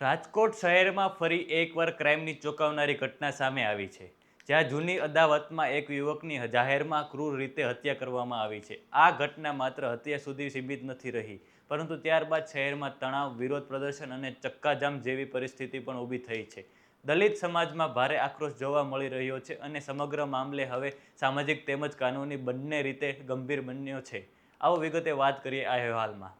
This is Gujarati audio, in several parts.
રાજકોટ શહેરમાં ફરી એકવાર ક્રાઇમની ચોંકાવનારી ઘટના સામે આવી છે, જ્યાં જૂની અદાવતમાં એક યુવકની જાહેરમાં ક્રૂર રીતે હત્યા કરવામાં આવી છે. આ ઘટના માત્ર હત્યા સુધી સીમિત નથી રહી, પરંતુ ત્યારબાદ શહેરમાં તણાવ, વિરોધ પ્રદર્શન અને ચક્કાજામ જેવી પરિસ્થિતિ પણ ઊભી થઈ છે. દલિત સમાજમાં ભારે આક્રોશ જોવા મળી રહ્યો છે અને સમગ્ર મામલે હવે સામાજિક તેમજ કાનૂની બંને રીતે ગંભીર બન્યો છે. આવો વિગતે વાત કરીએ આ અહેવાલમાં.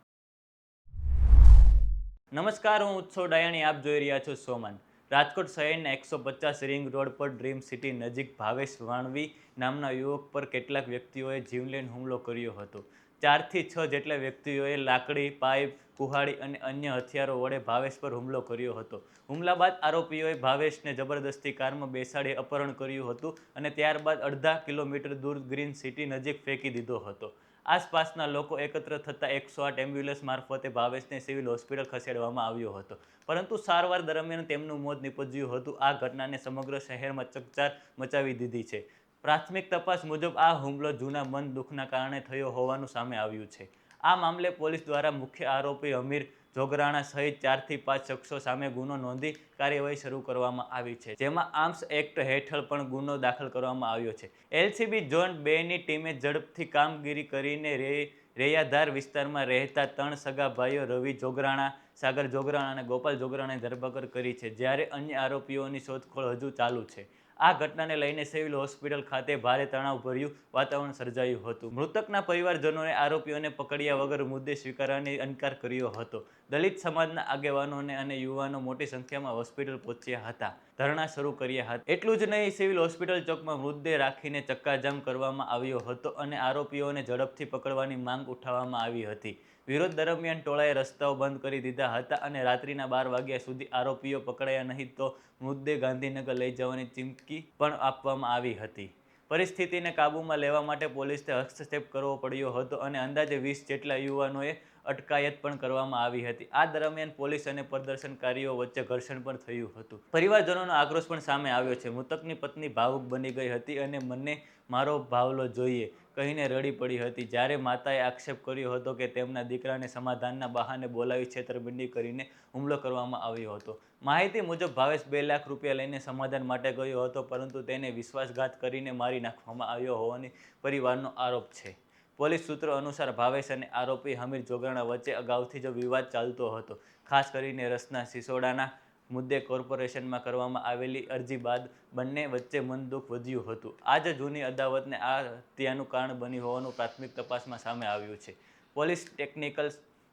નમસ્કાર, હું ઉત્સવ ડાયાણી. આપ જોઈ રહ્યા છો સોમન. રાજકોટ શહેરના 150 રિંગ રોડ પર ડ્રીમ સિટી નજીક ભાવેશ વાણવી નામના યુવક પર કેટલાક વ્યક્તિઓએ જીવલેણ હુમલો કર્યો હતો. 4 થી 6 જેટલા વ્યક્તિઓએ લાકડી, પાઇપ, કુહાડી અને અન્ય હથિયારો વડે ભાવેશ પર હુમલો કર્યો હતો. હુમલા બાદ આરોપીઓએ ભાવેશને જબરદસ્તી કારમાં બેસાડી અપહરણ કર્યું હતું અને ત્યારબાદ અડધા કિલોમીટર દૂર ગ્રીન સિટી નજીક ફેંકી દીધો હતો. આસપાસના લોકો એકત્ર થતાં 108 એમ્બ્યુલન્સ મારફતે ભાવેશને સિવિલ હોસ્પિટલ ખસેડવામાં આવ્યો હતો, પરંતુ સારવાર દરમિયાન તેમનું મોત નીપજ્યું હતું. આ ઘટનાને સમગ્ર શહેરમાં ચકચાર મચાવી દીધી છે. પ્રાથમિક તપાસ મુજબ આ હુમલો જૂના મન દુઃખના કારણે થયો હોવાનું સામે આવ્યું છે. આ મામલે પોલીસ દ્વારા મુખ્ય આરોપી હમીર જોગરાણા સહિત 4 થી 5 શખ્સો સામે ગુનો નોંધી કાર્યવાહી શરૂ કરવામાં આવી છે, જેમાં આર્મ્સ એક્ટ હેઠળ પણ ગુનો દાખલ કરવામાં આવ્યો છે. એલસીબી ઝોન 2ની ટીમે ઝડપથી કામગીરી કરીને રૈયાધાર વિસ્તારમાં રહેતા 3 સગા ભાઈઓ રવિ જોગરાણા, સાગર જોગરાણા અને ગોપાલ જોગરાણાની ધરપકડ કરી છે, જ્યારે અન્ય આરોપીઓની શોધખોળ હજુ ચાલુ છે. આ ઘટનાને લઈને સિવિલ હોસ્પિટલ ખાતે ભારે તણાવભર્યું વાતાવરણ સર્જાયું હતું. મૃતકના પરિવારજનોએ આરોપીઓને પકડ્યા વગર મુદ્દે સ્વીકારવાની ઇનકાર કર્યો હતો. દલિત સમાજના આગેવાનોને અને યુવાનો મોટી સંખ્યામાં હોસ્પિટલ પહોંચ્યા હતા, ધરણા શરૂ કર્યા હતા. એટલું જ નહીં, સિવિલ હોસ્પિટલ ચોકમાં મૃતદેહ રાખીને ચક્કાજામ કરવામાં આવ્યો હતો અને આરોપીઓને ઝડપથી પકડવાની માંગ ઉઠાવવામાં આવી હતી. વિરોધ દરમિયાન ટોળાએ રસ્તાઓ બંધ કરી દીધા હતા અને રાત્રિના 12 વાગ્યા સુધી આરોપીઓ પકડાયા નહીં તો મૃતદેહ ગાંધીનગર લઈ જવાની ચીમકી પણ આપવામાં આવી હતી. પરિસ્થિતિને કાબૂમાં લેવા માટે પોલીસને હસ્તક્ષેપ કરવો પડ્યો હતો અને અંદાજે 20 જેટલા યુવાનોએ અટકાયત પણ કરવામાં આવી હતી. આ દરમિયાન પોલીસ અને પ્રદર્શનકારીઓ વચ્ચે ઘર્ષણ પણ થયું હતું. પરિવારજનોનો આક્રોશ પણ સામે આવ્યો છે. મૃતકની પત્ની ભાવુક બની ગઈ હતી અને મને મારો ભાવલો જોઈએ કહીને રડી પડી હતી, જ્યારે માતાએ આક્ષેપ કર્યો હતો કે તેમના દીકરાને સમાધાનના બહાને બોલાવી છેતરપિંડી કરીને હુમલો કરવામાં આવ્યો હતો. માહિતી મુજબ ભાવેશ 2 લાખ રૂપિયા લઈને સમાધાન માટે ગયો હતો, પરંતુ તેને વિશ્વાસઘાત કરીને મારી નાખવામાં આવ્યો હોવાની પરિવારનો આરોપ છે. પોલીસ સૂત્રો અનુસાર ભાવેશ અને આરોપી હમીર જોગરાણા વચ્ચે અગાઉથી જ વિવાદ ચાલતો હતો, ખાસ કરીને રસના સિસોડાના મુદ્દે કોર્પોરેશનમાં કરવામાં આવેલી અરજી બાદ બંને વચ્ચે મનદુખ વધ્યું હતું. આ જ જૂની અદાવતને આ હત્યાનું કારણ બની હોવાનું પ્રાથમિક તપાસમાં સામે આવ્યું છે. Police technical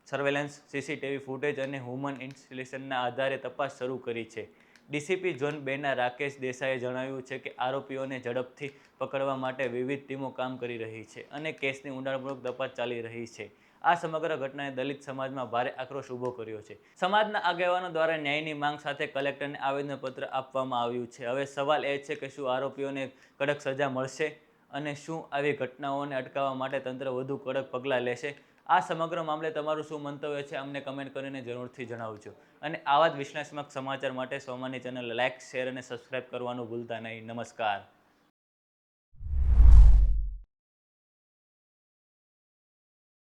surveillance, CCTV footage અને હ્યુમન ઇન્ટેલિજન્સના આધારે તપાસ શરૂ કરી છે. ડીસીપી ઝોન 2ના રાકેશ દેસાઈએ જણાવ્યું છે કે આરોપીઓને ઝડપથી પકડવા માટે વિવિધ ટીમો કામ કરી રહી છે અને કેસની ઊંડાણપૂર્વક તપાસ ચાલી રહી છે. આ સમગ્ર ઘટનાએ દલિત સમાજમાં ભારે આક્રોશ ઊભો કર્યો છે. સમાજના આગેવાનો દ્વારા ન્યાયની માંગ સાથે કલેક્ટરને આવેદનપત્ર આપવામાં આવ્યું છે. હવે સવાલ એ છે કે શું આરોપીઓને કડક સજા મળશે અને શું આવી ઘટનાઓને અટકાવવા માટે તંત્ર વધુ કડક પગલાં લેશે? આ સમગ્ર મામલે તમારું શું મંતવ્ય છે, અમને કમેન્ટ કરીને જરૂરથી જણાવજો. અને આવા જ વિશ્લેષણાત્મક સમાચાર માટે સોમાની ચેનલ લાઇક, શેર અને સબસ્ક્રાઇબ કરવાનું ભૂલતા નહીં. નમસ્કાર.